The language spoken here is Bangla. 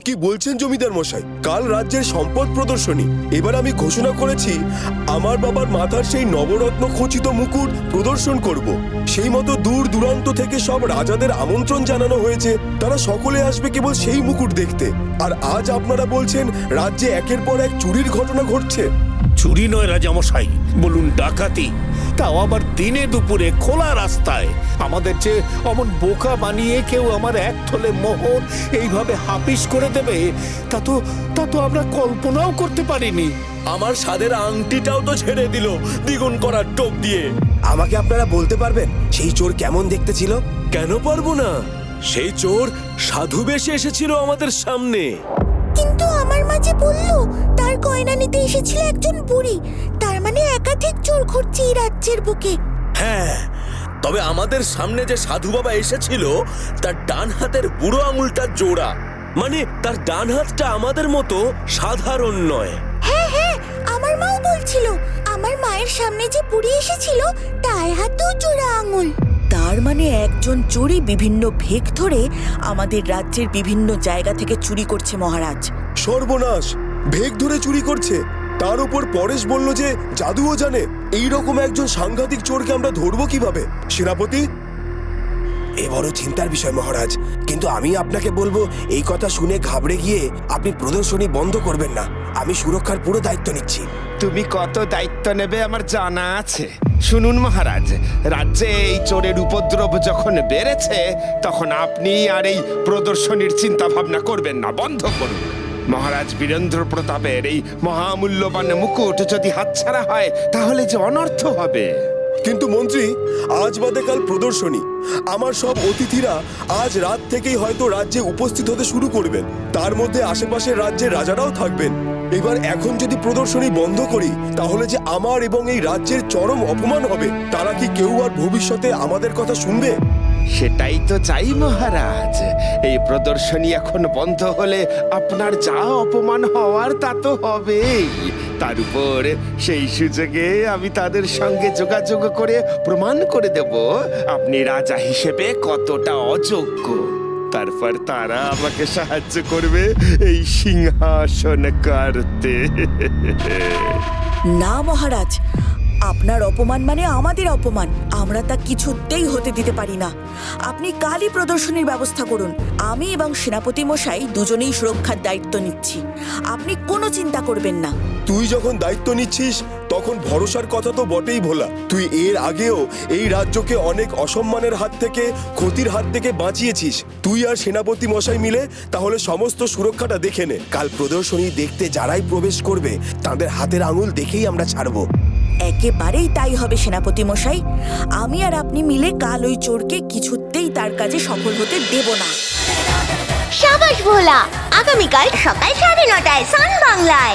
কি বলছেন জমিদার মশাই? কাল রাজ্যের সম্পদ প্রদর্শনী। এবার আমি ঘোষণা করেছি আমার বাবার মাথার সেই নবরত্ন খচিত মুকুট প্রদর্শন করব। সেই মতো দূর দূরান্ত থেকে সব রাজাদের আমন্ত্রণ জানানো হয়েছে। তারা সকলে আসবে কেবল সেই মুকুট দেখতে। আর আজ আপনারা বলছেন রাজ্যে একের পর এক চুরির ঘটনা ঘটছে। চুরি নয় রাজামশাই, বলুন ডাকাতি। তাও আবার দিনে দুপুরে খোলা রাস্তায়। আমাদের যে অমন বোকা বানিয়ে কেউ আমার এক থলে মোহর এইভাবে হাপিস করে দেবে, তা তো আমরা কল্পনাও করতে পারিনি। আমার সাদের আংটিটাও তো ছেড়ে দিল দ্বিগুণ করার টোপ দিয়ে। আমাকে আপনারা বলতে পারবেন সেই চোর কেমন দেখতে ছিল? কেন পারবো না? সেই চোর সাধু বেশে এসেছিল আমাদের সামনে। কিন্তু আমার মাঝে বলল তার গয়না নিতে এসেছিল একজন বুড়ি। তার মানে একাধিক চোর ঘুরছে এই রাজ্যের বুকে। হ্যাঁ, তবে আমাদের সামনে যে সাধু বাবা এসেছিল তার ডান হাতের বুড়ো আঙুলটা জোড়া। মানে তার ডান হাতটা আমাদের মতো সাধারণ নয়। হ্যাঁ হ্যাঁ, আমার মাও বলছিল আমার মায়ের সামনে যে বুড়ি এসেছিল তার হাতেও জোড়া আঙুল। তার মানে একজন চোরই বিভিন্ন ভেক ধরে আমাদের রাজ্যের বিভিন্ন জায়গা থেকে চুরি করছে মহারাজ। সর্বনাশ! ভেক ধরে চুরি করছে। তার উপর পরেশ বলল যে জাদুও জানে। এই রকম একজন সাংঘাতিক চোরকে আমরা ধরবো কিভাবে? সেনাপতি, এ বড় চিন্তার বিষয় মহারাজ। কিন্তু আমি আপনাকে বলবো, এই কথা শুনে ঘাবড়ে গিয়ে আপনি প্রদর্শনী বন্ধ করবেন না। আমি সুরক্ষার পুরো দায়িত্ব নিচ্ছি। তুমি কত দায়িত্ব নেবে আমার জানা আছে। শুনুন মহারাজ, রাজ্যে এই চোরের উপদ্রব যখন বেড়েছে তখন আপনি আর এই প্রদর্শনীর চিন্তা ভাবনা করবেন না, বন্ধ করুন। মহারাজ বীরেন্দ্র প্রতাপের এই মহামূল্যবান মুকুট যদি হাতছাড়া হয় তাহলে যে অনর্থ হবে। কিন্তু মন্ত্রী, আজ বাদে কাল প্রদর্শনী। আমার সব অতিথিরা আজ রাত থেকেই হয়তো রাজ্যে উপস্থিত হতে শুরু করবেন। তার মধ্যে আশেপাশের রাজ্যের রাজারাও থাকবেন। এবার এখন যদি প্রদর্শনী বন্ধ করি তাহলে যে আমার এবং এই রাজ্যের চরম অপমান হবে। তারা কি কেউ আর ভবিষ্যতে আমাদের কথা শুনবে? সেটাই তো চাই মহারাজ। এই প্রদর্শনী এখন বন্ধ হলে আপনার যা অপমান হওয়ার তা তো হবেই। তার উপর সেই সুযোগে আমি তাদের সঙ্গে যোগাযোগ করে প্রমাণ করে দেব আপনি রাজা হিসেবে কতটা অযোগ্য। তারপর তারা আমাকে সাহায্য করবে এই সিংহাসন কাটতে। না মহারাজ, আপনার অপমান মানে আমাদের অপমান। আমরা তা কিছুতেই হতে দিতে পারি না। আপনি কালই প্রদর্শনীর ব্যবস্থা করুন। আমি এবং সেনাপতি মশাই দুজনেই সুরক্ষার দায়িত্ব নিচ্ছি। আপনি কোনো চিন্তা করবেন না। তুই যখন দায়িত্ব নিচ্ছিস তখন ভরসার কথা তো বটেই ভোলা। তুই এর আগেও এই রাজ্যকে অনেক অসম্মানের হাত থেকে, ক্ষতির হাত থেকে বাঁচিয়েছিস। তুই আর সেনাপতি মশাই মিলে তাহলে সমস্ত সুরক্ষাটা দেখে নে। কাল প্রদর্শনী দেখতে যারাই প্রবেশ করবে তাদের হাতের আঙুল দেখেই আমরা ছাড়বো। একেবারেই তাই হবে সেনাপতি মশাই। আমি আর আপনি মিলে কাল ওই চোরকে কিছুতেই তার কাজে সফল হতে দেব না। সাবাস ভোলা, আগামীকাল সকাল 9:30টায় সান বাংলায়।